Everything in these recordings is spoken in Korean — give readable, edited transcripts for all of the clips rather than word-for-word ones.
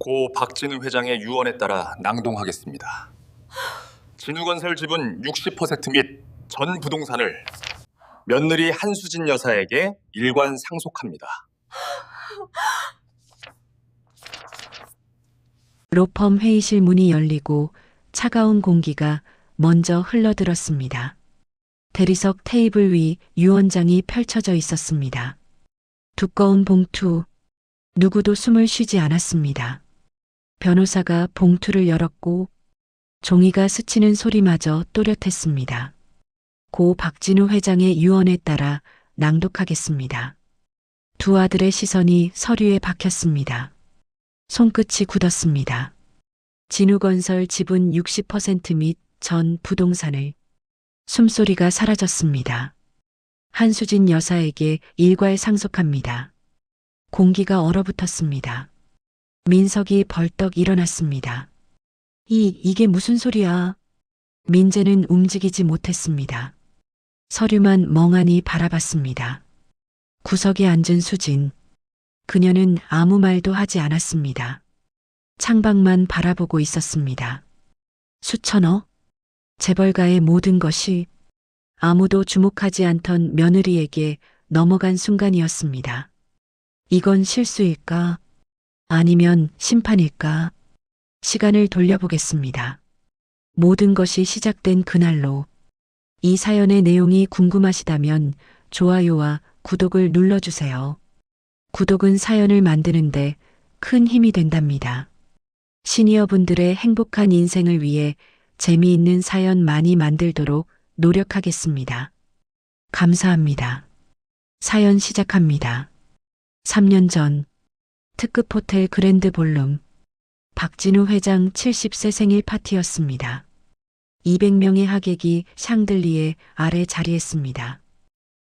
고 박진우 회장의 유언에 따라 낭독하겠습니다. 진우건설 지분 60%및 전 부동산을 며느리 한수진 여사에게 일관 상속합니다. 로펌 회의실 문이 열리고 차가운 공기가 먼저 흘러들었습니다. 대리석 테이블 위 유언장이 펼쳐져 있었습니다. 두꺼운 봉투, 누구도 숨을 쉬지 않았습니다. 변호사가 봉투를 열었고 종이가 스치는 소리마저 또렷했습니다. 고 박진우 회장의 유언에 따라 낭독하겠습니다. 두 아들의 시선이 서류에 박혔습니다. 손끝이 굳었습니다. 진우건설 지분 60% 및 전 부동산을 숨소리가 사라졌습니다. 한수진 여사에게 일괄 상속합니다. 공기가 얼어붙었습니다. 민석이 벌떡 일어났습니다. 이게 무슨 소리야? 민재는 움직이지 못했습니다. 서류만 멍하니 바라봤습니다. 구석에 앉은 수진. 그녀는 아무 말도 하지 않았습니다. 창밖만 바라보고 있었습니다. 수천억? 재벌가의 모든 것이 아무도 주목하지 않던 며느리에게 넘어간 순간이었습니다. 이건 실수일까? 아니면 심판일까? 시간을 돌려보겠습니다. 모든 것이 시작된 그날로. 이 사연의 내용이 궁금하시다면 좋아요와 구독을 눌러주세요. 구독은 사연을 만드는데 큰 힘이 된답니다. 시니어분들의 행복한 인생을 위해 재미있는 사연 많이 만들도록 노력하겠습니다. 감사합니다. 사연 시작합니다. 3년 전 특급 호텔 그랜드 볼룸 박진우 회장 70세 생일 파티였습니다. 200명의 하객이 샹들리에 아래 자리했습니다.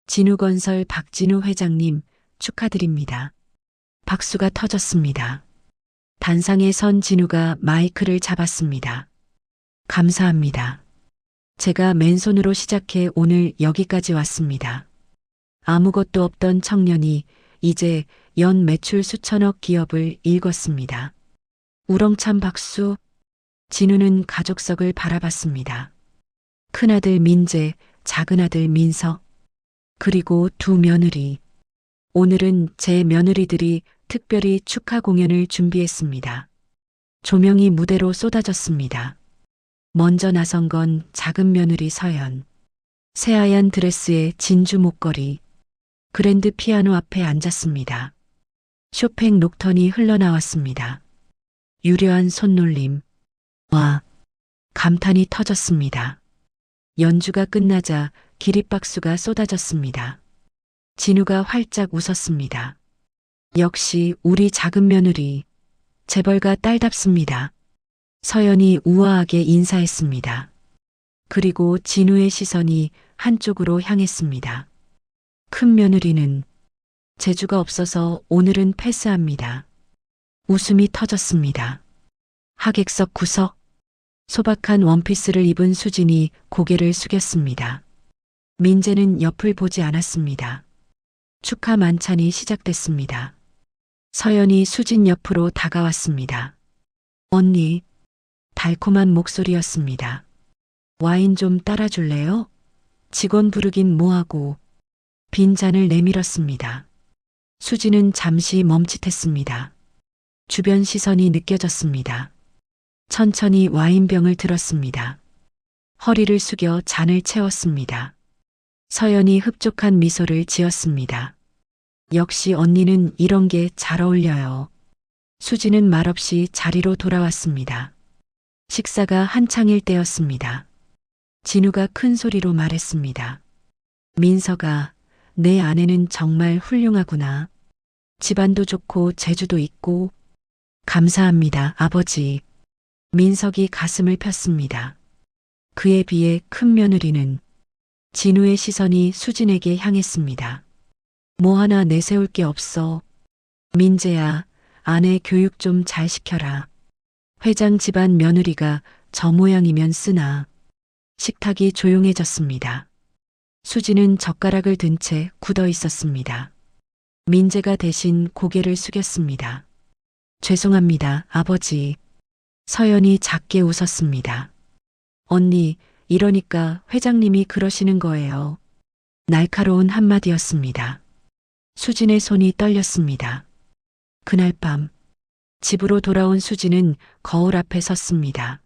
진우건설 박진우 회장님 축하드립니다. 박수가 터졌습니다. 단상에 선 진우가 마이크를 잡았습니다. 감사합니다. 제가 맨손으로 시작해 오늘 여기까지 왔습니다. 아무것도 없던 청년이 이제 연 매출 수천억 기업을 일궜습니다. 우렁찬 박수. 진우는 가족석을 바라봤습니다. 큰아들 민재, 작은아들 민석, 그리고 두 며느리. 오늘은 제 며느리들이 특별히 축하 공연을 준비했습니다. 조명이 무대로 쏟아졌습니다. 먼저 나선 건 작은 며느리 서연. 새하얀 드레스에 진주 목걸이. 그랜드 피아노 앞에 앉았습니다. 쇼팽 녹턴이 흘러나왔습니다. 유려한 손놀림. 와, 감탄이 터졌습니다. 연주가 끝나자 기립박수가 쏟아졌습니다. 진우가 활짝 웃었습니다. 역시 우리 작은 며느리, 재벌가 딸답습니다. 서연이 우아하게 인사했습니다. 그리고 진우의 시선이 한쪽으로 향했습니다. 큰 며느리는 재주가 없어서 오늘은 패스합니다. 웃음이 터졌습니다. 하객석 구석. 소박한 원피스를 입은 수진이 고개를 숙였습니다. 민재는 옆을 보지 않았습니다. 축하 만찬이 시작됐습니다. 서연이 수진 옆으로 다가왔습니다. 언니, 달콤한 목소리였습니다. 와인 좀 따라줄래요? 직원 부르긴 뭐하고. 빈잔을 내밀었습니다. 수진은 잠시 멈칫했습니다. 주변 시선이 느껴졌습니다. 천천히 와인병을 들었습니다. 허리를 숙여 잔을 채웠습니다. 서연이 흡족한 미소를 지었습니다. 역시 언니는 이런 게 잘 어울려요. 수지는 말없이 자리로 돌아왔습니다. 식사가 한창일 때였습니다. 진우가 큰 소리로 말했습니다. 민서가, 내 아내는 정말 훌륭하구나. 집안도 좋고 재주도 있고. 감사합니다, 아버지. 민석이 가슴을 폈습니다. 그에 비해 큰 며느리는. 진우의 시선이 수진에게 향했습니다. 뭐 하나 내세울 게 없어. 민재야, 아내 교육 좀 잘 시켜라. 회장 집안 며느리가 저 모양이면 쓰나. 식탁이 조용해졌습니다. 수진은 젓가락을 든 채 굳어 있었습니다. 민재가 대신 고개를 숙였습니다. 죄송합니다, 아버지. 서연이 작게 웃었습니다. 언니, 이러니까 회장님이 그러시는 거예요. 날카로운 한마디였습니다. 수진의 손이 떨렸습니다. 그날 밤, 집으로 돌아온 수진은 거울 앞에 섰습니다.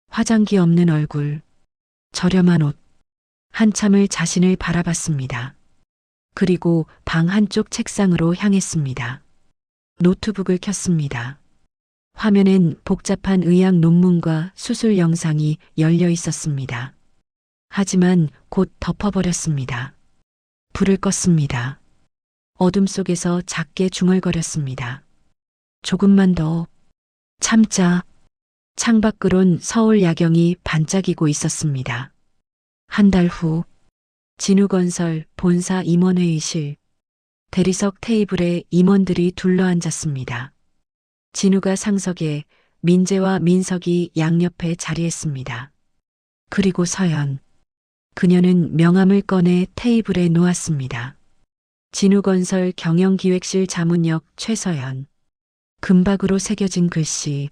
화장기 없는 얼굴, 저렴한 옷, 한참을 자신을 바라봤습니다. 그리고 방 한쪽 책상으로 향했습니다. 노트북을 켰습니다. 화면엔 복잡한 의학 논문과 수술 영상이 열려 있었습니다. 하지만 곧 덮어버렸습니다. 불을 껐습니다. 어둠 속에서 작게 중얼거렸습니다. 조금만 더 참자. 창밖으론 서울 야경이 반짝이고 있었습니다. 한 달 후, 진우건설 본사 임원회의실, 대리석 테이블에 임원들이 둘러앉았습니다. 진우가 상석에, 민재와 민석이 양옆에 자리했습니다. 그리고 서연. 그녀는 명함을 꺼내 테이블에 놓았습니다. 진우건설 경영기획실 자문역 최서연. 금박으로 새겨진 글씨.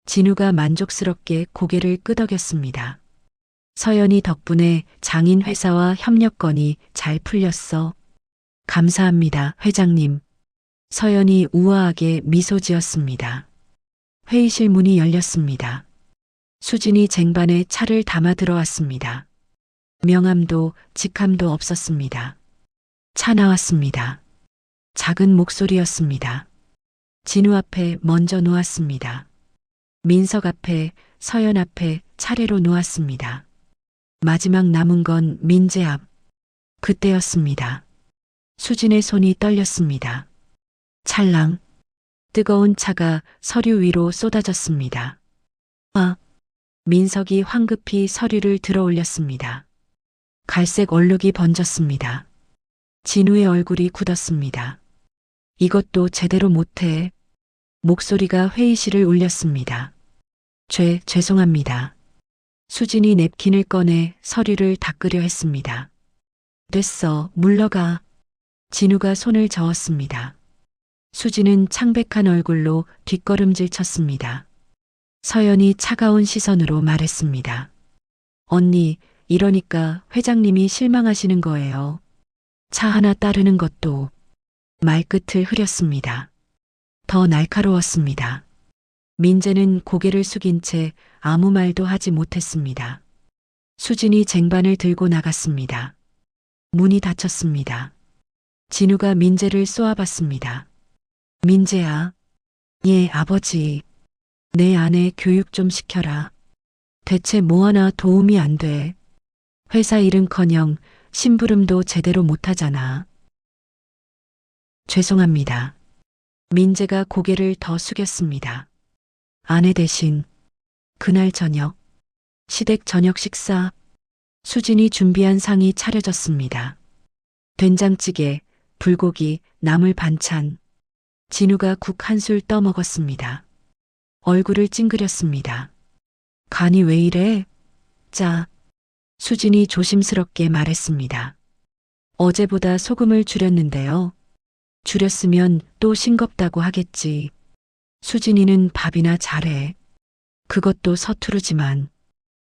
진우가 만족스럽게 고개를 끄덕였습니다. 서연이 덕분에 장인 회사와 협력 건이 잘 풀렸어. 감사합니다, 회장님. 서연이 우아하게 미소 지었습니다. 회의실 문이 열렸습니다. 수진이 쟁반에 차를 담아 들어왔습니다. 명함도 직함도 없었습니다. 차 나왔습니다. 작은 목소리였습니다. 진우 앞에 먼저 놓았습니다. 민석 앞에, 서연 앞에 차례로 놓았습니다. 마지막 남은 건 민재 앞. 그때였습니다. 수진의 손이 떨렸습니다. 찰랑. 뜨거운 차가 서류 위로 쏟아졌습니다. 아. 민석이 황급히 서류를 들어 올렸습니다. 갈색 얼룩이 번졌습니다. 진우의 얼굴이 굳었습니다. 이것도 제대로 못해. 목소리가 회의실을 울렸습니다. 죄송합니다. 수진이 냅킨을 꺼내 서류를 닦으려 했습니다. 됐어, 물러가. 진우가 손을 저었습니다. 수진은 창백한 얼굴로 뒷걸음질 쳤습니다. 서연이 차가운 시선으로 말했습니다. 언니, 이러니까 회장님이 실망하시는 거예요. 차 하나 따르는 것도. 말끝을 흐렸습니다. 더 날카로웠습니다. 민재는 고개를 숙인 채 아무 말도 하지 못했습니다. 수진이 쟁반을 들고 나갔습니다. 문이 닫혔습니다. 진우가 민재를 쏘아봤습니다. 민재야. 예, 아버지. 내 아내 교육 좀 시켜라. 대체 뭐 하나 도움이 안 돼. 회사 일은커녕 심부름도 제대로 못하잖아. 죄송합니다. 민재가 고개를 더 숙였습니다. 아내 대신 그날 저녁, 시댁 저녁 식사, 수진이 준비한 상이 차려졌습니다. 된장찌개, 불고기, 나물 반찬. 진우가 국 한 술 떠먹었습니다. 얼굴을 찡그렸습니다. 간이 왜 이래? 짜. 수진이 조심스럽게 말했습니다. 어제보다 소금을 줄였는데요. 줄였으면 또 싱겁다고 하겠지. 수진이는 밥이나 잘해. 그것도 서투르지만.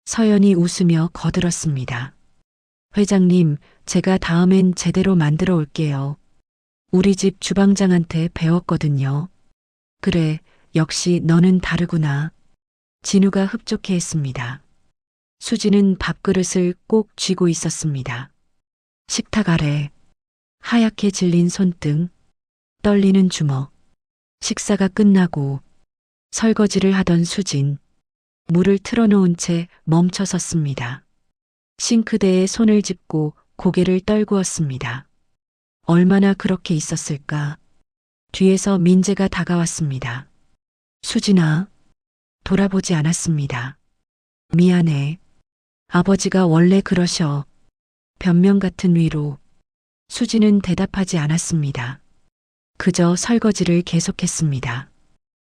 서연이 웃으며 거들었습니다. 회장님, 제가 다음엔 제대로 만들어 올게요. 우리 집 주방장한테 배웠거든요. 그래, 역시 너는 다르구나. 진우가 흡족해 했습니다. 수진은 밥그릇을 꼭 쥐고 있었습니다. 식탁 아래, 하얗게 질린 손등, 떨리는 주먹. 식사가 끝나고 설거지를 하던 수진, 물을 틀어놓은 채 멈춰 섰습니다. 싱크대에 손을 짚고 고개를 떨구었습니다. 얼마나 그렇게 있었을까? 뒤에서 민재가 다가왔습니다. 수진아, 돌아보지 않았습니다. 미안해. 아버지가 원래 그러셔. 변명 같은 위로. 수진은 대답하지 않았습니다. 그저 설거지를 계속했습니다.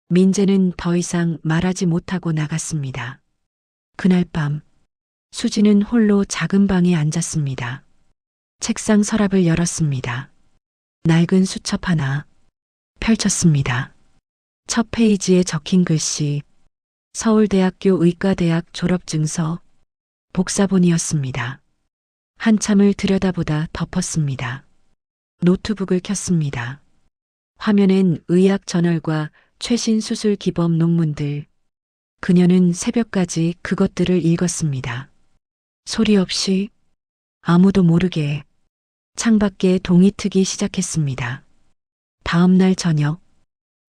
민재는 더 이상 말하지 못하고 나갔습니다. 그날 밤, 수진은 홀로 작은 방에 앉았습니다. 책상 서랍을 열었습니다. 낡은 수첩 하나 펼쳤습니다. 첫 페이지에 적힌 글씨, 서울대학교 의과대학 졸업증서, 복사본이었습니다. 한참을 들여다보다 덮었습니다. 노트북을 켰습니다. 화면엔 의학 저널과 최신 수술 기법 논문들. 그녀는 새벽까지 그것들을 읽었습니다. 소리 없이 아무도 모르게 창밖에 동이 트기 시작했습니다. 다음 날 저녁,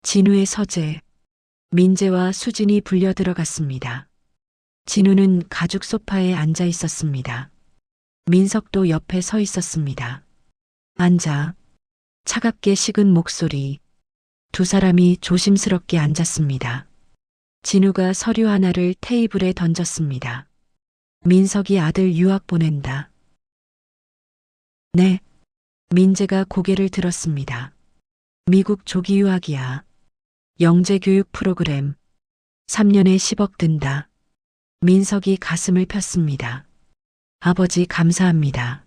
진우의 서재, 민재와 수진이 불려 들어갔습니다. 진우는 가죽 소파에 앉아 있었습니다. 민석도 옆에 서 있었습니다. 앉아, 차갑게 식은 목소리. 두 사람이 조심스럽게 앉았습니다. 진우가 서류 하나를 테이블에 던졌습니다. 민석이 아들 유학 보낸다. 네. 민재가 고개를 들었습니다. 미국 조기 유학이야. 영재 교육 프로그램. 3년에 10억 든다. 민석이 가슴을 폈습니다. 아버지 감사합니다.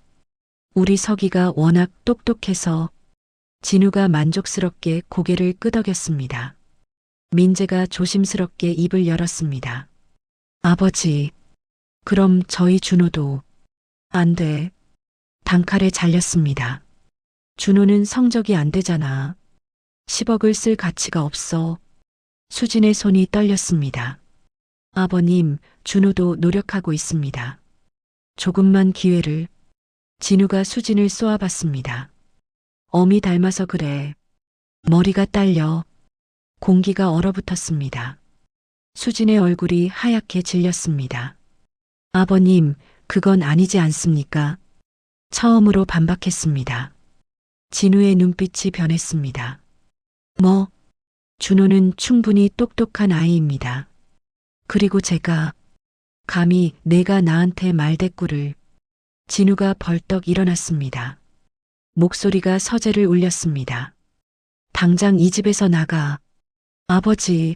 우리 석이가 워낙 똑똑해서. 진우가 만족스럽게 고개를 끄덕였습니다. 민재가 조심스럽게 입을 열었습니다. 아버지, 그럼 저희 준호도. 안 돼. 단칼에 잘렸습니다. 준호는 성적이 안 되잖아. 10억을 쓸 가치가 없어. 수진의 손이 떨렸습니다. 아버님, 준호도 노력하고 있습니다. 조금만 기회를. 진우가 수진을 쏘아봤습니다. 어미 닮아서 그래. 머리가 딸려. 공기가 얼어붙었습니다. 수진의 얼굴이 하얗게 질렸습니다. 아버님, 그건 아니지 않습니까? 처음으로 반박했습니다. 진우의 눈빛이 변했습니다. 뭐? 준호는 충분히 똑똑한 아이입니다. 그리고 제가, 감히 내가 나한테 말대꾸를. 진우가 벌떡 일어났습니다. 목소리가 서재를 울렸습니다. 당장 이 집에서 나가. 아버지.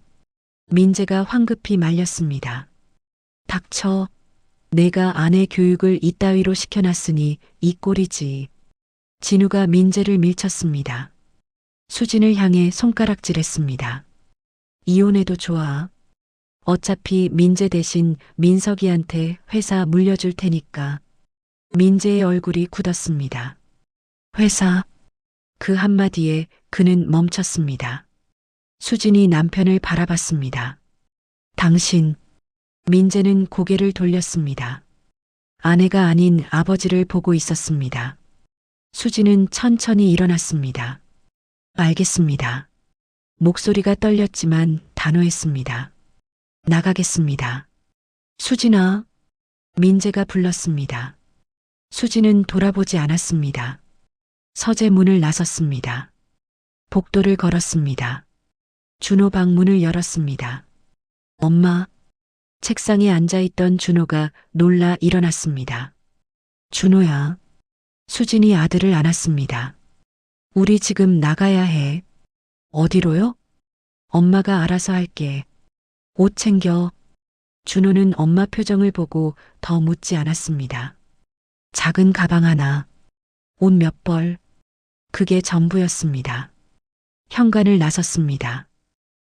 민재가 황급히 말렸습니다. 닥쳐. 내가 아내 교육을 이따위로 시켜놨으니 이 꼴이지. 진우가 민재를 밀쳤습니다. 수진을 향해 손가락질했습니다. 이혼해도 좋아. 어차피 민재 대신 민석이한테 회사 물려줄 테니까. 민재의 얼굴이 굳었습니다. 회사. 그 한마디에 그는 멈췄습니다. 수진이 남편을 바라봤습니다. 당신. 민재는 고개를 돌렸습니다. 아내가 아닌 아버지를 보고 있었습니다. 수진은 천천히 일어났습니다. 알겠습니다. 목소리가 떨렸지만 단호했습니다. 나가겠습니다. 수진아. 민재가 불렀습니다. 수진은 돌아보지 않았습니다. 서재 문을 나섰습니다. 복도를 걸었습니다. 준호 방 문을 열었습니다. 엄마. 책상에 앉아있던 준호가 놀라 일어났습니다. 준호야. 수진이 아들을 안았습니다. 우리 지금 나가야 해. 어디로요? 엄마가 알아서 할게. 옷 챙겨. 준호는 엄마 표정을 보고 더 묻지 않았습니다. 작은 가방 하나. 옷 몇 벌. 그게 전부였습니다. 현관을 나섰습니다.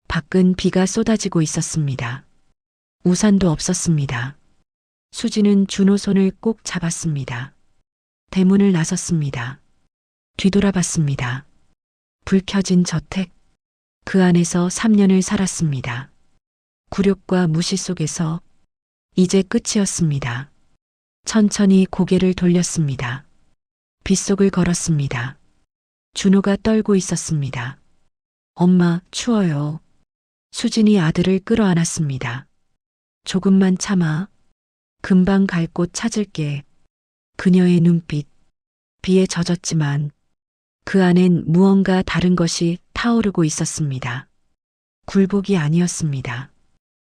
밖은 비가 쏟아지고 있었습니다. 우산도 없었습니다. 수진은 준호 손을 꼭 잡았습니다. 대문을 나섰습니다. 뒤돌아봤습니다. 불 켜진 저택. 그 안에서 3년을 살았습니다. 굴욕과 무시 속에서 이제 끝이었습니다. 천천히 고개를 돌렸습니다. 빗속을 걸었습니다. 준호가 떨고 있었습니다. 엄마, 추워요. 수진이 아들을 끌어안았습니다. 조금만 참아. 금방 갈 곳 찾을게. 그녀의 눈빛. 비에 젖었지만 그 안엔 무언가 다른 것이 타오르고 있었습니다. 굴복이 아니었습니다.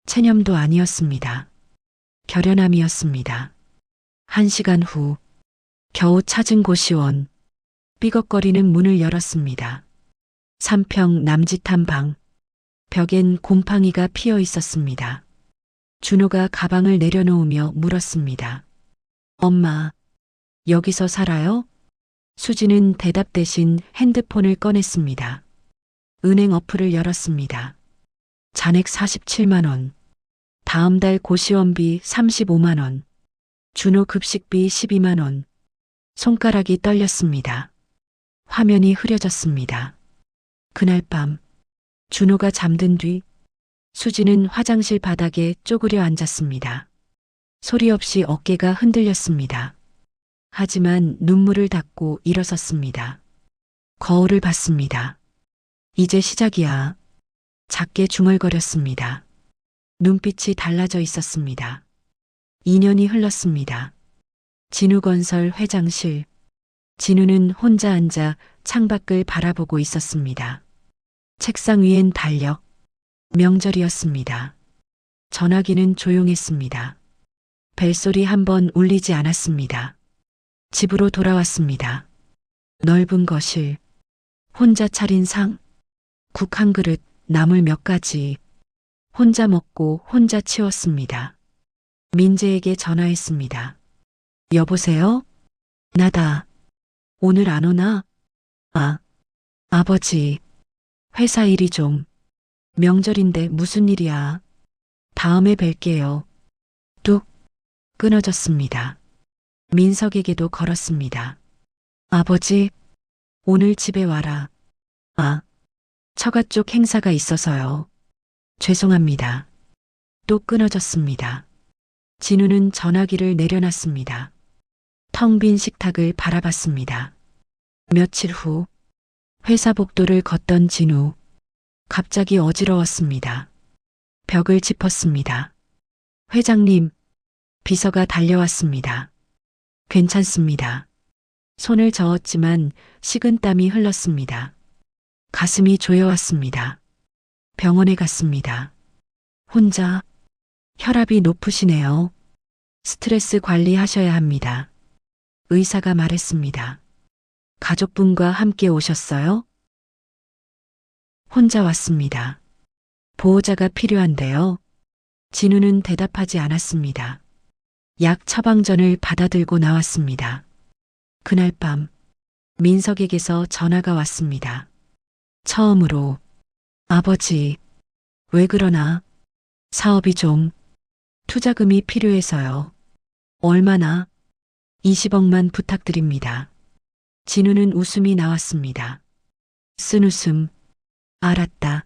체념도 아니었습니다. 결연함이었습니다. 1시간 후 겨우 찾은 고시원. 삐걱거리는 문을 열었습니다. 3평 남짓한 방. 벽엔 곰팡이가 피어 있었습니다. 준호가 가방을 내려놓으며 물었습니다. 엄마, 여기서 살아요? 수진은 대답 대신 핸드폰을 꺼냈습니다. 은행 어플을 열었습니다. 잔액 47만 원. 다음 달 고시원비 35만 원. 준호 급식비 12만 원. 손가락이 떨렸습니다. 화면이 흐려졌습니다. 그날 밤 준호가 잠든 뒤 수지는 화장실 바닥에 쪼그려 앉았습니다. 소리 없이 어깨가 흔들렸습니다. 하지만 눈물을 닦고 일어섰습니다. 거울을 봤습니다. 이제 시작이야. 작게 중얼거렸습니다. 눈빛이 달라져 있었습니다. 2년이 흘렀습니다. 진우건설 회장실. 진우는 혼자 앉아 창밖을 바라보고 있었습니다. 책상 위엔 달력. 명절이었습니다. 전화기는 조용했습니다. 벨소리 한 번 울리지 않았습니다. 집으로 돌아왔습니다. 넓은 거실. 혼자 차린 상. 국 한 그릇, 나물 몇 가지. 혼자 먹고 혼자 치웠습니다. 민재에게 전화했습니다. 여보세요? 나다. 오늘 안 오나? 아버지. 회사 일이 좀. 명절인데 무슨 일이야? 다음에 뵐게요. 뚝. 끊어졌습니다. 민석에게도 걸었습니다. 아버지, 오늘 집에 와라. 처가 쪽 행사가 있어서요. 죄송합니다. 또 끊어졌습니다. 진우는 전화기를 내려놨습니다. 텅 빈 식탁을 바라봤습니다. 며칠 후 회사 복도를 걷던 진우. 갑자기 어지러웠습니다. 벽을 짚었습니다. 회장님, 비서가 달려왔습니다. 괜찮습니다. 손을 저었지만 식은땀이 흘렀습니다. 가슴이 조여왔습니다. 병원에 갔습니다. 혼자. 혈압이 높으시네요. 스트레스 관리하셔야 합니다. 의사가 말했습니다. 가족분과 함께 오셨어요? 혼자 왔습니다. 보호자가 필요한데요. 진우는 대답하지 않았습니다. 약 처방전을 받아들고 나왔습니다. 그날 밤 민석에게서 전화가 왔습니다. 처음으로 아버지, 왜 그러나? 사업이 좀 투자금이 필요해서요. 얼마나? 20억만 부탁드립니다. 진우는 웃음이 나왔습니다. 쓴 웃음. 알았다.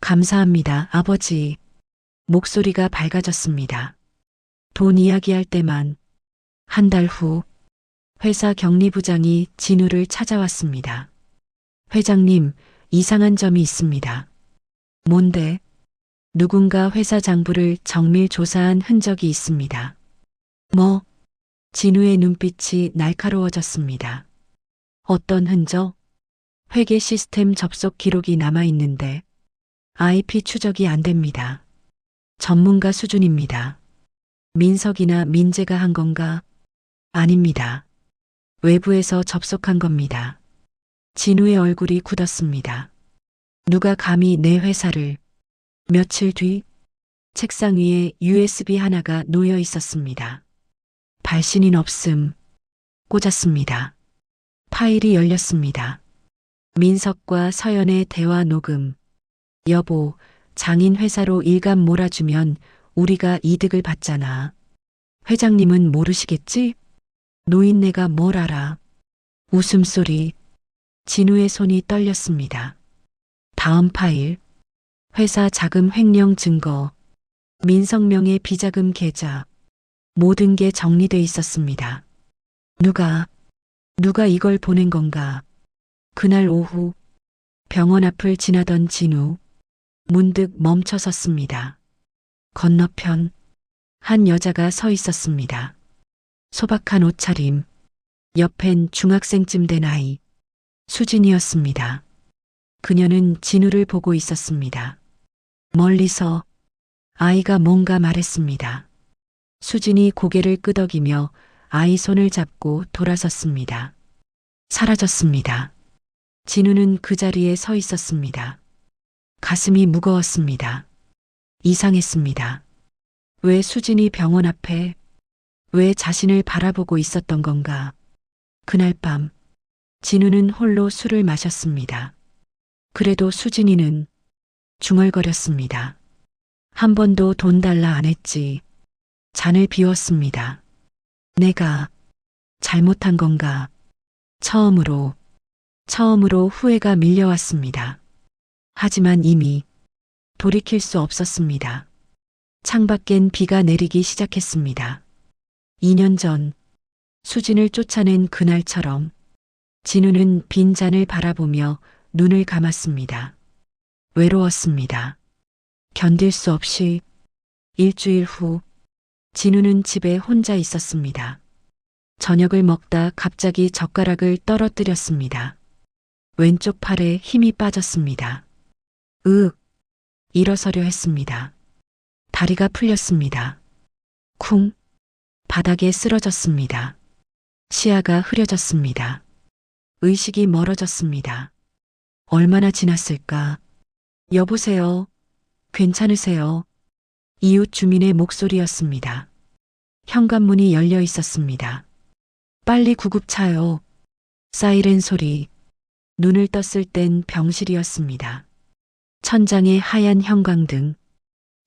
감사합니다, 아버지. 목소리가 밝아졌습니다. 돈 이야기할 때만. 한 달 후 회사 격리부장이 진우를 찾아왔습니다. 회장님, 이상한 점이 있습니다. 뭔데? 누군가 회사 장부를 정밀 조사한 흔적이 있습니다. 뭐? 진우의 눈빛이 날카로워졌습니다. 어떤 흔적? 회계 시스템 접속 기록이 남아 있는데 IP 추적이 안 됩니다. 전문가 수준입니다. 민석이나 민재가 한 건가? 아닙니다. 외부에서 접속한 겁니다. 진우의 얼굴이 굳었습니다. 누가 감히 내 회사를. 며칠 뒤 책상 위에 USB 하나가 놓여 있었습니다. 발신인 없음. 꽂았습니다. 파일이 열렸습니다. 민석과 서연의 대화 녹음. 여보, 장인 회사로 일감 몰아주면 우리가 이득을 받잖아. 회장님은 모르시겠지? 노인네가 뭘 알아. 웃음소리. 진우의 손이 떨렸습니다. 다음 파일. 회사 자금 횡령 증거. 민석명의 비자금 계좌. 모든 게 정리돼 있었습니다. 누가 이걸 보낸 건가? 그날 오후 병원 앞을 지나던 진우. 문득 멈춰 섰습니다. 건너편 한 여자가 서 있었습니다. 소박한 옷차림. 옆엔 중학생쯤 된 아이. 수진이었습니다. 그녀는 진우를 보고 있었습니다. 멀리서 아이가 뭔가 말했습니다. 수진이 고개를 끄덕이며 아이 손을 잡고 돌아섰습니다. 사라졌습니다. 진우는 그 자리에 서 있었습니다. 가슴이 무거웠습니다. 이상했습니다. 왜 수진이 병원 앞에, 왜 자신을 바라보고 있었던 건가? 그날 밤 진우는 홀로 술을 마셨습니다. 그래도 수진이는 중얼거렸습니다. 한 번도 돈 달라 안 했지. 잔을 비웠습니다. 내가 잘못한 건가? 처음으로 후회가 밀려왔습니다. 하지만 이미 돌이킬 수 없었습니다. 창밖엔 비가 내리기 시작했습니다. 2년 전 수진을 쫓아낸 그날처럼 진우는 빈 잔을 바라보며 눈을 감았습니다. 외로웠습니다. 견딜 수 없이 일주일 후 진우는 집에 혼자 있었습니다. 저녁을 먹다 갑자기 젓가락을 떨어뜨렸습니다. 왼쪽 팔에 힘이 빠졌습니다. 일어서려 했습니다. 다리가 풀렸습니다. 쿵, 바닥에 쓰러졌습니다. 시야가 흐려졌습니다. 의식이 멀어졌습니다. 얼마나 지났을까? 여보세요? 괜찮으세요? 이웃 주민의 목소리였습니다. 현관문이 열려 있었습니다. 빨리 구급차요. 사이렌 소리. 눈을 떴을 땐 병실이었습니다. 천장에 하얀 형광등,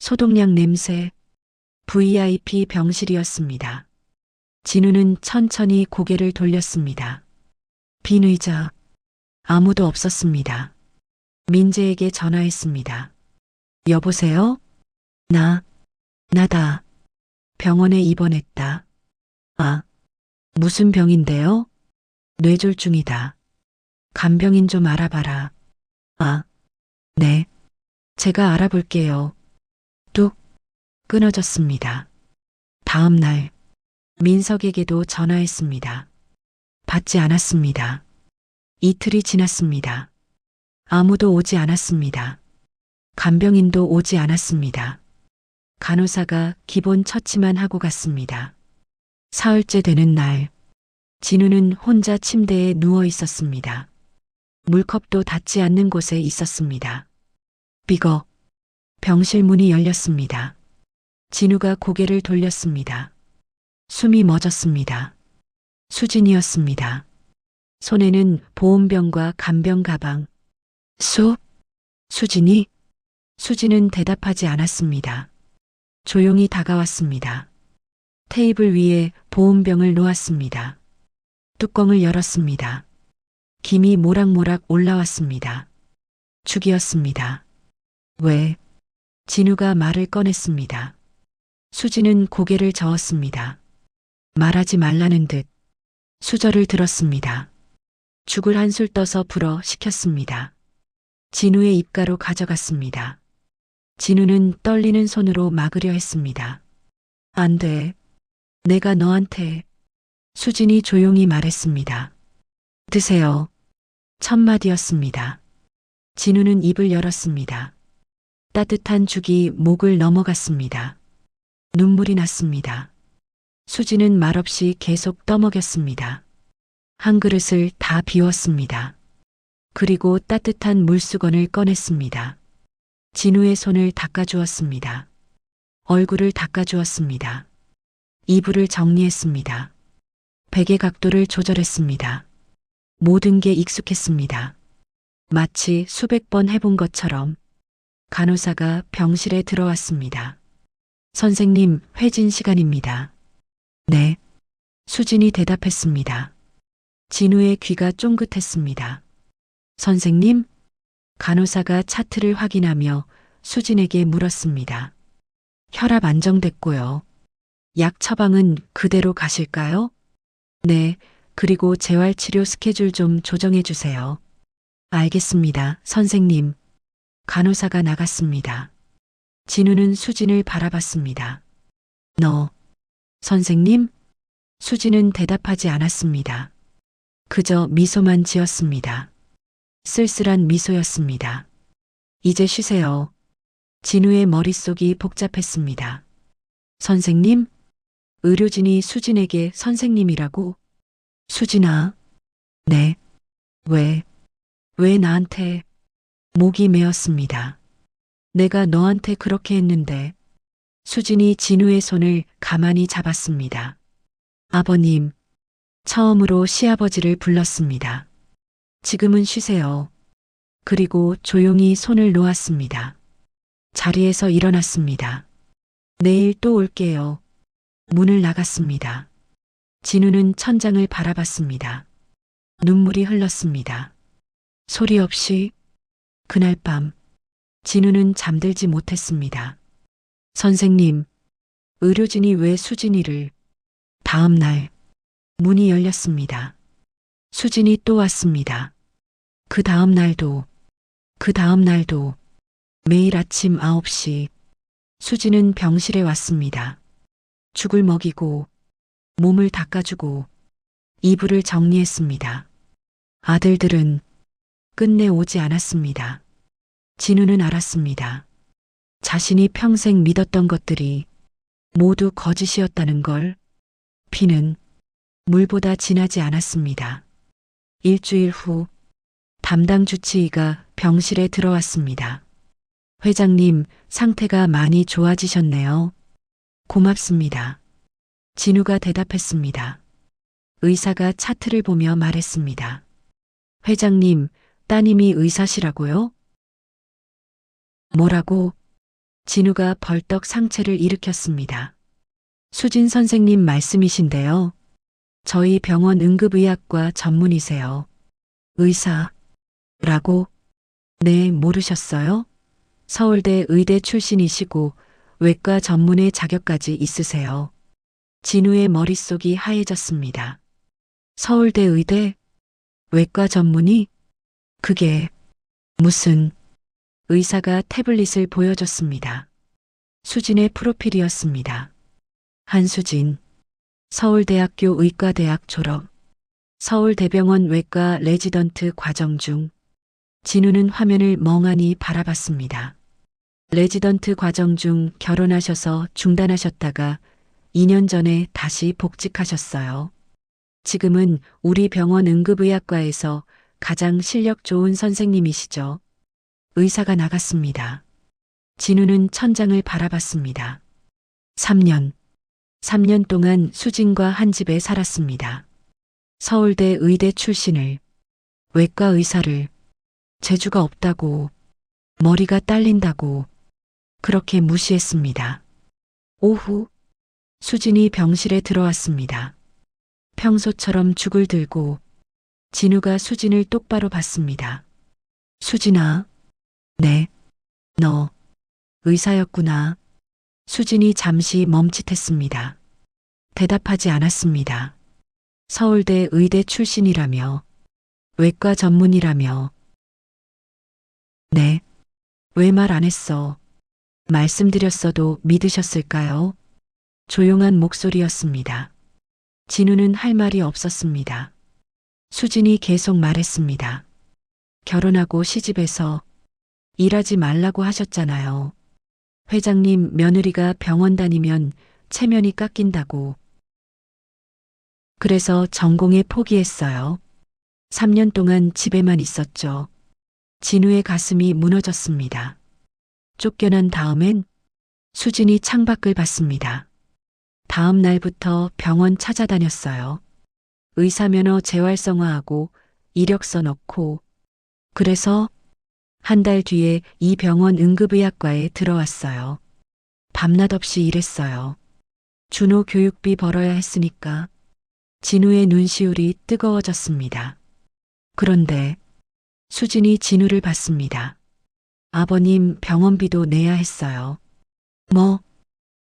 소독약 냄새, VIP 병실이었습니다. 진우는 천천히 고개를 돌렸습니다. 빈 의자, 아무도 없었습니다. 민재에게 전화했습니다. 여보세요? 나다. 병원에 입원했다. 아, 무슨 병인데요? 뇌졸중이다. 간병인 좀 알아봐라. 아, 네. 제가 알아볼게요. 뚝 끊어졌습니다. 다음 날 민석에게도 전화했습니다. 받지 않았습니다. 이틀이 지났습니다. 아무도 오지 않았습니다. 간병인도 오지 않았습니다. 간호사가 기본 처치만 하고 갔습니다. 사흘째 되는 날, 진우는 혼자 침대에 누워 있었습니다. 물컵도 닿지 않는 곳에 있었습니다. 삐걱, 병실 문이 열렸습니다. 진우가 고개를 돌렸습니다. 숨이 멎었습니다. 수진이었습니다. 손에는 보온병과 간병 가방. 수진이? 수진은 대답하지 않았습니다. 조용히 다가왔습니다. 테이블 위에 보온병을 놓았습니다. 뚜껑을 열었습니다. 김이 모락모락 올라왔습니다. 죽이었습니다. 왜? 진우가 말을 꺼냈습니다. 수진은 고개를 저었습니다. 말하지 말라는 듯 수저를 들었습니다. 죽을 한술 떠서 불어 식혔습니다. 진우의 입가로 가져갔습니다. 진우는 떨리는 손으로 막으려 했습니다. 안 돼. 내가 너한테. 수진이 조용히 말했습니다. 드세요. 첫 마디였습니다. 진우는 입을 열었습니다. 따뜻한 죽이 목을 넘어갔습니다. 눈물이 났습니다. 수진은 말없이 계속 떠먹였습니다. 한 그릇을 다 비웠습니다. 그리고 따뜻한 물수건을 꺼냈습니다. 진우의 손을 닦아주었습니다. 얼굴을 닦아주었습니다. 이불을 정리했습니다. 베개 각도를 조절했습니다. 모든 게 익숙했습니다. 마치 수백 번 해본 것처럼 간호사가 병실에 들어왔습니다. 선생님, 회진 시간입니다. 네. 수진이 대답했습니다. 진우의 귀가 쫑긋했습니다. 선생님? 간호사가 차트를 확인하며 수진에게 물었습니다. 혈압 안정됐고요. 약 처방은 그대로 가실까요? 네, 그리고 재활치료 스케줄 좀 조정해 주세요. 알겠습니다, 선생님. 간호사가 나갔습니다. 진우는 수진을 바라봤습니다. 너, 선생님? 수진은 대답하지 않았습니다. 그저 미소만 지었습니다. 쓸쓸한 미소였습니다. 이제 쉬세요. 진우의 머릿속이 복잡했습니다. 선생님? 의료진이 수진에게 선생님이라고? 수진아. 네. 왜 나한테? 목이 메었습니다. 내가 너한테 그렇게 했는데. 수진이 진우의 손을 가만히 잡았습니다. 아버님. 처음으로 시아버지를 불렀습니다. 지금은 쉬세요. 그리고 조용히 손을 놓았습니다. 자리에서 일어났습니다. 내일 또 올게요. 문을 나갔습니다. 진우는 천장을 바라봤습니다. 눈물이 흘렀습니다. 소리 없이 그날 밤 진우는 잠들지 못했습니다. 선생님, 의료진이 왜 수진이를... 다음 날 문이 열렸습니다. 수진이 또 왔습니다. 그 다음 날도 매일 아침 9시 수진은 병실에 왔습니다. 죽을 먹이고 몸을 닦아주고 이불을 정리했습니다. 아들들은 끝내 오지 않았습니다. 진우는 알았습니다. 자신이 평생 믿었던 것들이 모두 거짓이었다는 걸. 피는 물보다 진하지 않았습니다. 일주일 후 담당 주치의가 병실에 들어왔습니다. 회장님, 상태가 많이 좋아지셨네요. 고맙습니다. 진우가 대답했습니다. 의사가 차트를 보며 말했습니다. 회장님, 따님이 의사시라고요? 뭐라고? 진우가 벌떡 상체를 일으켰습니다. 수진 선생님 말씀이신데요. 저희 병원 응급의학과 전문의세요. 의사라고? 네, 모르셨어요? 서울대 의대 출신이시고 외과 전문의 자격까지 있으세요. 진우의 머릿속이 하얘졌습니다. 서울대 의대? 외과 전문의? 그게 무슨... 의사가 태블릿을 보여줬습니다. 수진의 프로필이었습니다. 한수진, 서울대학교 의과대학 졸업, 서울대병원 외과 레지던트 과정 중. 진우는 화면을 멍하니 바라봤습니다. 레지던트 과정 중 결혼하셔서 중단하셨다가 2년 전에 다시 복직하셨어요. 지금은 우리 병원 응급의학과에서 가장 실력 좋은 선생님이시죠. 의사가 나갔습니다. 진우는 천장을 바라봤습니다. 3년 동안 수진과 한 집에 살았습니다. 서울대 의대 출신을, 외과 의사를, 재주가 없다고, 머리가 딸린다고, 그렇게 무시했습니다. 오후, 수진이 병실에 들어왔습니다. 평소처럼 죽을 들고 진우가 수진을 똑바로 봤습니다. 수진아, 네, 너 의사였구나. 수진이 잠시 멈칫했습니다. 대답하지 않았습니다. 서울대 의대 출신이라며, 외과 전문이라며. 네, 왜 말 안 했어? 말씀드렸어도 믿으셨을까요? 조용한 목소리였습니다. 진우는 할 말이 없었습니다. 수진이 계속 말했습니다. 결혼하고 시집해서 일하지 말라고 하셨잖아요. 회장님 며느리가 병원 다니면 체면이 깎인다고. 그래서 전공에 포기했어요. 3년 동안 집에만 있었죠. 진우의 가슴이 무너졌습니다. 쫓겨난 다음엔 수진이 창밖을 봤습니다. 다음 날부터 병원 찾아다녔어요. 의사면허 재활성화하고 이력서 넣고. 그래서 한 달 뒤에 이 병원 응급의학과에 들어왔어요. 밤낮 없이 일했어요. 준호 교육비 벌어야 했으니까. 진우의 눈시울이 뜨거워졌습니다. 그런데 수진이 진우를 봤습니다. 아버님 병원비도 내야 했어요. 뭐,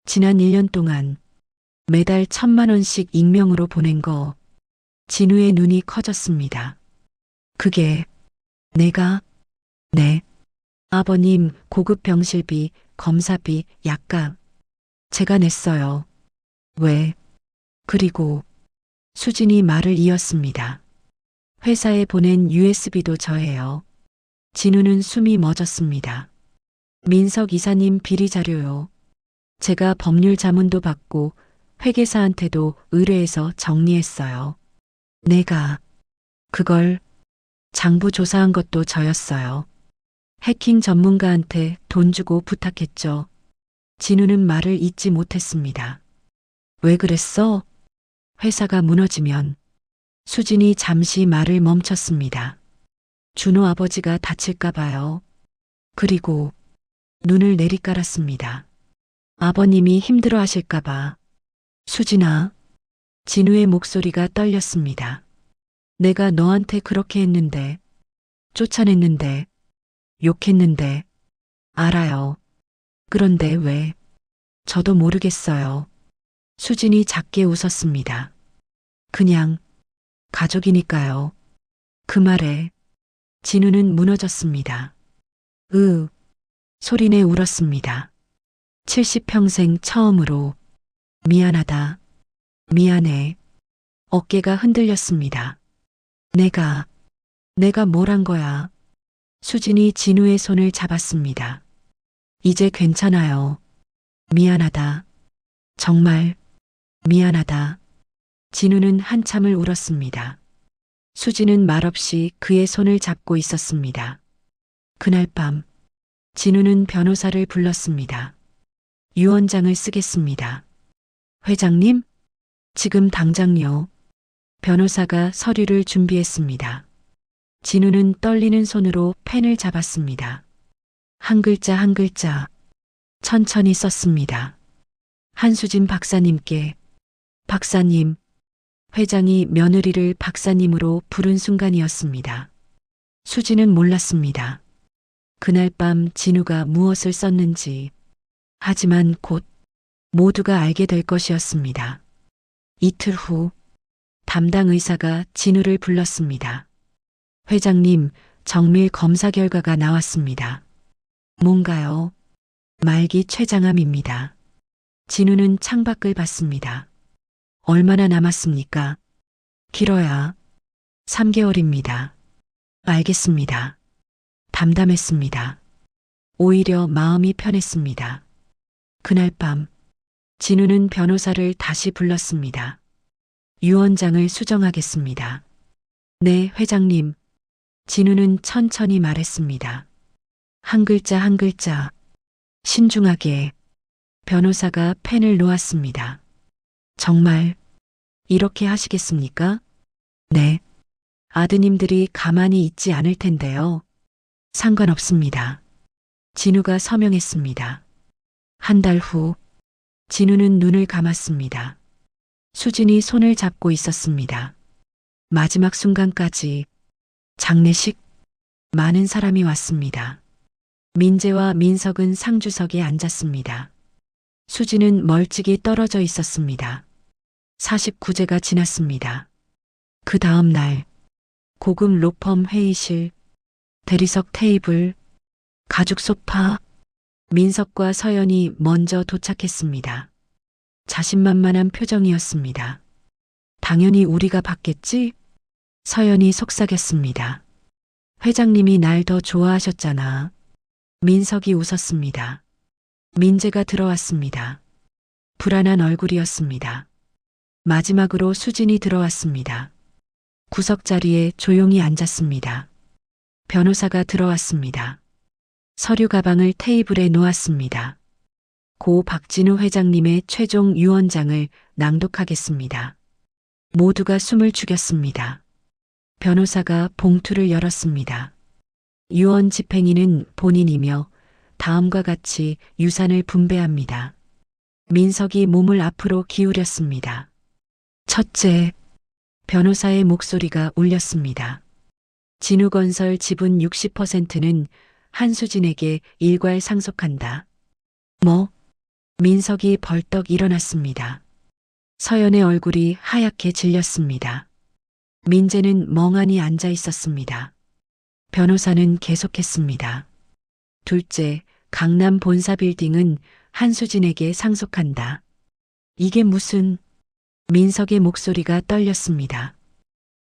지난 1년 동안 매달 1,000만 원씩 익명으로 보낸 거. 진우의 눈이 커졌습니다. 그게 내가... 네. 아버님 고급 병실비, 검사비, 약값 제가 냈어요. 왜? 그리고 수진이 말을 이었습니다. 회사에 보낸 USB도 저예요. 진우는 숨이 멎었습니다. 민석 이사님 비리 자료요. 제가 법률 자문도 받고 회계사한테도 의뢰해서 정리했어요. 내가 그걸 장부 조사한 것도 저였어요. 해킹 전문가한테 돈 주고 부탁했죠. 진우는 말을 잇지 못했습니다. 왜 그랬어? 회사가 무너지면. 수진이 잠시 말을 멈췄습니다. 준호 아버지가 다칠까 봐요. 그리고 눈을 내리깔았습니다. 아버님이 힘들어 하실까 봐. 수진아. 진우의 목소리가 떨렸습니다. 내가 너한테 그렇게 했는데, 쫓아냈는데, 욕했는데, 알아요. 그런데 왜? 저도 모르겠어요. 수진이 작게 웃었습니다. 그냥 가족이니까요. 그 말에 진우는 무너졌습니다. 소리내 울었습니다. 70평생 처음으로 미안하다. 미안해. 어깨가 흔들렸습니다. 내가 뭘 한 거야? 수진이 진우의 손을 잡았습니다. 이제 괜찮아요. 미안하다. 정말 미안하다. 진우는 한참을 울었습니다. 수진은 말없이 그의 손을 잡고 있었습니다. 그날 밤 진우는 변호사를 불렀습니다. 유언장을 쓰겠습니다. 회장님, 지금 당장요. 변호사가 서류를 준비했습니다. 진우는 떨리는 손으로 펜을 잡았습니다. 한 글자 한 글자 천천히 썼습니다. 한수진 박사님께, 박사님, 회장이 며느리를 박사님으로 부른 순간이었습니다. 수진은 몰랐습니다. 그날 밤 진우가 무엇을 썼는지. 하지만 곧 모두가 알게 될 것이었습니다. 이틀 후 담당 의사가 진우를 불렀습니다. 회장님, 정밀 검사 결과가 나왔습니다. 뭔가요? 말기 췌장암입니다. 진우는 창밖을 봤습니다. 얼마나 남았습니까? 길어야 3개월입니다. 알겠습니다. 담담했습니다. 오히려 마음이 편했습니다. 그날 밤 진우는 변호사를 다시 불렀습니다. 유언장을 수정하겠습니다. 네, 회장님. 진우는 천천히 말했습니다. 한 글자 한 글자 신중하게. 변호사가 펜을 놓았습니다. 정말 이렇게 하시겠습니까? 네. 아드님들이 가만히 있지 않을 텐데요. 상관없습니다. 진우가 서명했습니다. 한 달 후 진우는 눈을 감았습니다. 수진이 손을 잡고 있었습니다. 마지막 순간까지. 장례식. 많은 사람이 왔습니다. 민재와 민석은 상주석에 앉았습니다. 수진은 멀찍이 떨어져 있었습니다. 49제가 지났습니다. 그 다음 날 고급 로펌 회의실, 대리석 테이블, 가죽 소파. 민석과 서연이 먼저 도착했습니다. 자신만만한 표정이었습니다. 당연히 우리가 받겠지? 서연이 속삭였습니다. 회장님이 날 더 좋아하셨잖아. 민석이 웃었습니다. 민재가 들어왔습니다. 불안한 얼굴이었습니다. 마지막으로 수진이 들어왔습니다. 구석자리에 조용히 앉았습니다. 변호사가 들어왔습니다. 서류 가방을 테이블에 놓았습니다. 고 박진우 회장님의 최종 유언장을 낭독하겠습니다. 모두가 숨을 죽였습니다. 변호사가 봉투를 열었습니다. 유언 집행인은 본인이며 다음과 같이 유산을 분배합니다. 민석이 몸을 앞으로 기울였습니다. 첫째, 변호사의 목소리가 울렸습니다. 진우건설 지분 60%는 한수진에게 일괄 상속한다. 뭐? 민석이 벌떡 일어났습니다. 서연의 얼굴이 하얗게 질렸습니다. 민재는 멍하니 앉아 있었습니다. 변호사는 계속했습니다. 둘째, 강남 본사 빌딩은 한수진에게 상속한다. 이게 무슨... 민석의 목소리가 떨렸습니다.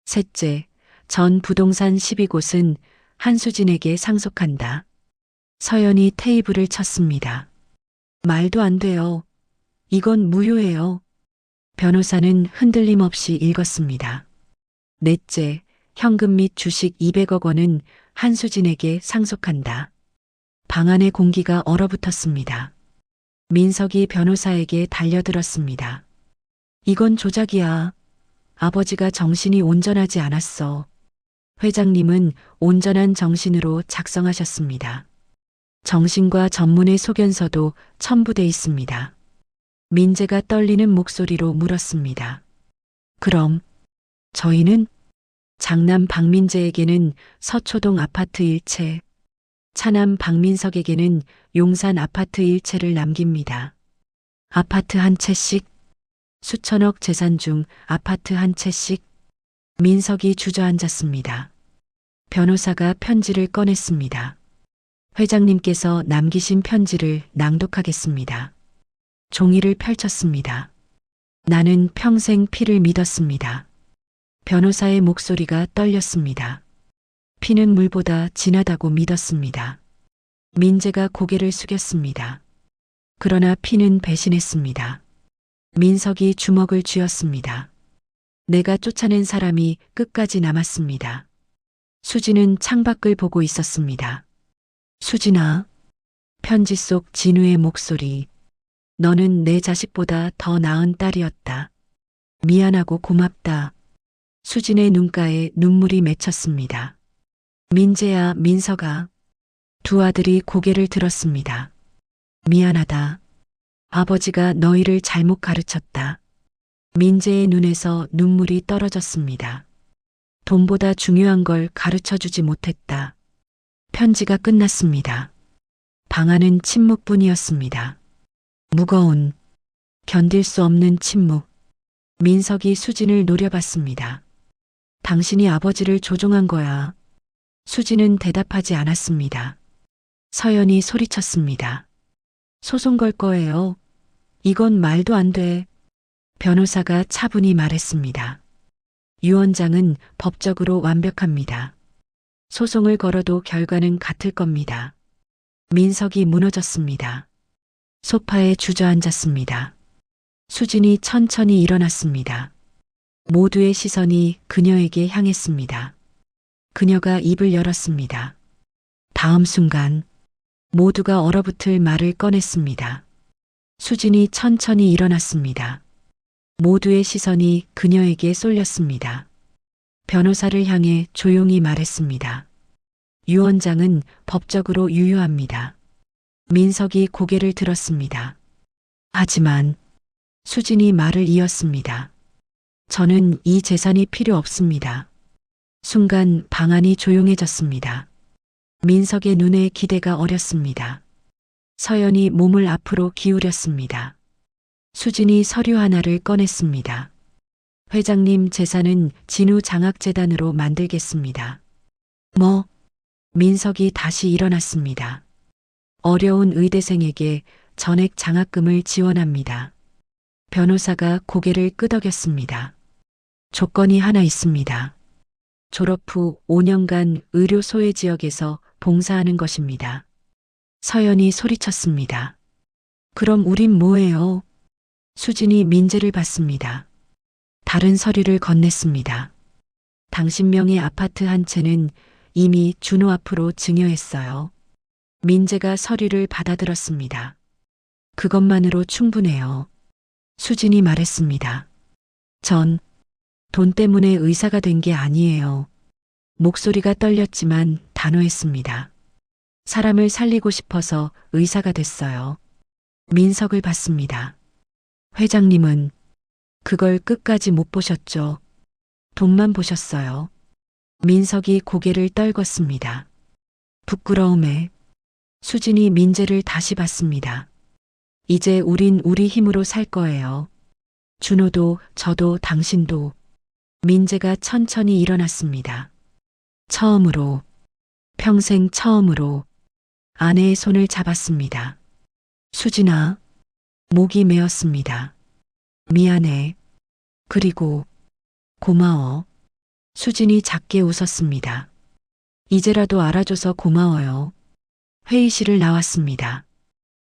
셋째, 전 부동산 12곳은 한수진에게 상속한다. 서연이 테이블을 쳤습니다. 말도 안 돼요. 이건 무효예요. 변호사는 흔들림 없이 읽었습니다. 넷째, 현금 및 주식 200억 원은 한수진에게 상속한다. 방 안의 공기가 얼어붙었습니다. 민석이 변호사에게 달려들었습니다. 이건 조작이야. 아버지가 정신이 온전하지 않았어. 회장님은 온전한 정신으로 작성하셨습니다. 정신과 전문의 소견서도 첨부돼 있습니다. 민재가 떨리는 목소리로 물었습니다. 그럼 저희는? 장남 박민재에게는 서초동 아파트 일채, 차남 박민석에게는 용산 아파트 일채를 남깁니다. 아파트 한 채씩, 수천억 재산 중 아파트 한 채씩. 민석이 주저앉았습니다. 변호사가 편지를 꺼냈습니다. 회장님께서 남기신 편지를 낭독하겠습니다. 종이를 펼쳤습니다. 나는 평생 피를 믿었습니다. 변호사의 목소리가 떨렸습니다. 피는 물보다 진하다고 믿었습니다. 민재가 고개를 숙였습니다. 그러나 피는 배신했습니다. 민석이 주먹을 쥐었습니다. 내가 쫓아낸 사람이 끝까지 남았습니다. 수지는 창밖을 보고 있었습니다. 수진아, 편지 속 진우의 목소리. 너는 내 자식보다 더 나은 딸이었다. 미안하고 고맙다. 수진의 눈가에 눈물이 맺혔습니다. 민재야, 민석아. 두 아들이 고개를 들었습니다. 미안하다. 아버지가 너희를 잘못 가르쳤다. 민재의 눈에서 눈물이 떨어졌습니다. 돈보다 중요한 걸 가르쳐 주지 못했다. 편지가 끝났습니다. 방 안은 침묵뿐이었습니다. 무거운, 견딜 수 없는 침묵. 민석이 수진을 노려봤습니다. 당신이 아버지를 조종한 거야. 수진은 대답하지 않았습니다. 서연이 소리쳤습니다. 소송 걸 거예요. 이건 말도 안 돼. 변호사가 차분히 말했습니다. 유언장은 법적으로 완벽합니다. 소송을 걸어도 결과는 같을 겁니다. 민석이 무너졌습니다. 소파에 주저앉았습니다. 수진이 천천히 일어났습니다. 모두의 시선이 그녀에게 향했습니다. 그녀가 입을 열었습니다. 다음 순간 모두가 얼어붙을 말을 꺼냈습니다. 수진이 천천히 일어났습니다. 모두의 시선이 그녀에게 쏠렸습니다. 변호사를 향해 조용히 말했습니다. 유언장은 법적으로 유효합니다. 민석이 고개를 들었습니다. 하지만 수진이 말을 이었습니다. 저는 이 재산이 필요 없습니다. 순간 방안이 조용해졌습니다. 민석의 눈에 기대가 어렸습니다. 서연이 몸을 앞으로 기울였습니다. 수진이 서류 하나를 꺼냈습니다. 회장님 재산은 진우 장학재단으로 만들겠습니다. 뭐? 민석이 다시 일어났습니다. 어려운 의대생에게 전액 장학금을 지원합니다. 변호사가 고개를 끄덕였습니다. 조건이 하나 있습니다. 졸업 후 5년간 의료 소외 지역에서 봉사하는 것입니다. 서연이 소리쳤습니다. 그럼 우린 뭐예요? 수진이 민재를 봤습니다. 다른 서류를 건넸습니다. 당신 명의 아파트 한 채는 이미 준호 앞으로 증여했어요. 민재가 서류를 받아들었습니다. 그것만으로 충분해요. 수진이 말했습니다. 전 돈 때문에 의사가 된 게 아니에요. 목소리가 떨렸지만 단호했습니다. 사람을 살리고 싶어서 의사가 됐어요. 민석을 봤습니다. 회장님은 그걸 끝까지 못 보셨죠. 돈만 보셨어요. 민석이 고개를 떨궜습니다. 부끄러움에 수진이 민재를 다시 봤습니다. 이제 우린 우리 힘으로 살 거예요. 준호도 저도 당신도. 민재가 천천히 일어났습니다. 처음으로, 평생 처음으로 아내의 손을 잡았습니다. 수진아, 목이 메었습니다. 미안해. 그리고 고마워. 수진이 작게 웃었습니다. 이제라도 알아줘서 고마워요. 회의실을 나왔습니다.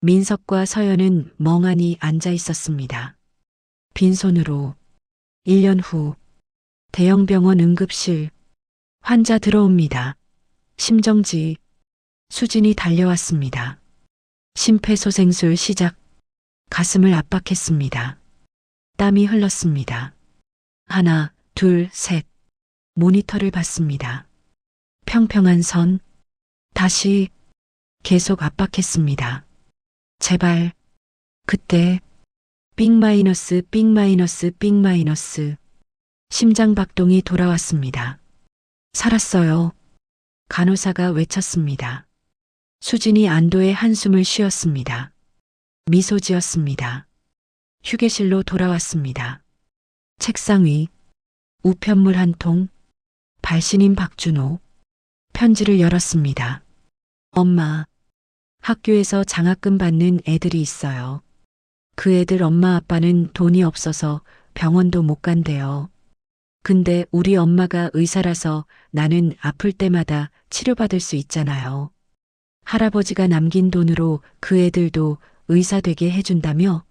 민석과 서연은 멍하니 앉아 있었습니다. 빈손으로 1년 후 대형병원 응급실. 환자 들어옵니다. 심정지. 수진이 달려왔습니다. 심폐소생술 시작. 가슴을 압박했습니다. 땀이 흘렀습니다. 하나, 둘, 셋. 모니터를 봤습니다. 평평한 선. 다시 계속 압박했습니다. 제발. 그때 삑 마이너스 삑 마이너스 삑 마이너스. 심장 박동이 돌아왔습니다. 살았어요. 간호사가 외쳤습니다. 수진이 안도의 한숨을 쉬었습니다. 미소 지었습니다. 휴게실로 돌아왔습니다. 책상 위 우편물 한 통, 발신인 박준호. 편지를 열었습니다. 엄마, 학교에서 장학금 받는 애들이 있어요. 그 애들 엄마 아빠는 돈이 없어서 병원도 못 간대요. 근데 우리 엄마가 의사라서 나는 아플 때마다 치료받을 수 있잖아요. 할아버지가 남긴 돈으로 그 애들도 의사 되게 해준다며?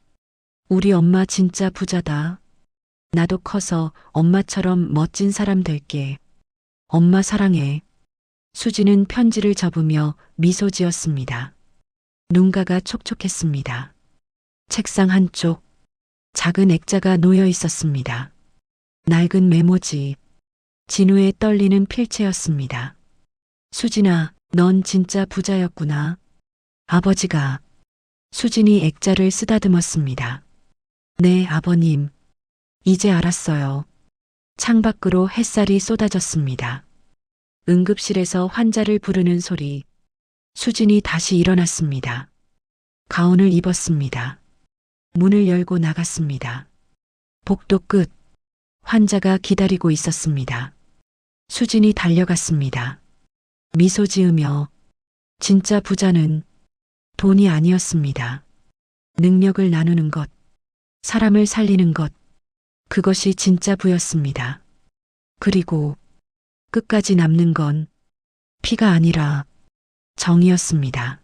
우리 엄마 진짜 부자다. 나도 커서 엄마처럼 멋진 사람 될게. 엄마 사랑해. 수지는 편지를 접으며 미소 지었습니다. 눈가가 촉촉했습니다. 책상 한쪽 작은 액자가 놓여 있었습니다. 낡은 메모지, 진우의 떨리는 필체였습니다. 수진아, 넌 진짜 부자였구나. 아버지가. 수진이 액자를 쓰다듬었습니다. 네, 아버님. 이제 알았어요. 창밖으로 햇살이 쏟아졌습니다. 응급실에서 환자를 부르는 소리. 수진이 다시 일어났습니다. 가운을 입었습니다. 문을 열고 나갔습니다. 복도 끝. 환자가 기다리고 있었습니다. 수진이 달려갔습니다. 미소 지으며 진짜 부자는 돈이 아니었습니다. 능력을 나누는 것, 사람을 살리는 것, 그것이 진짜 부였습니다. 그리고 끝까지 남는 건 피가 아니라 정이었습니다.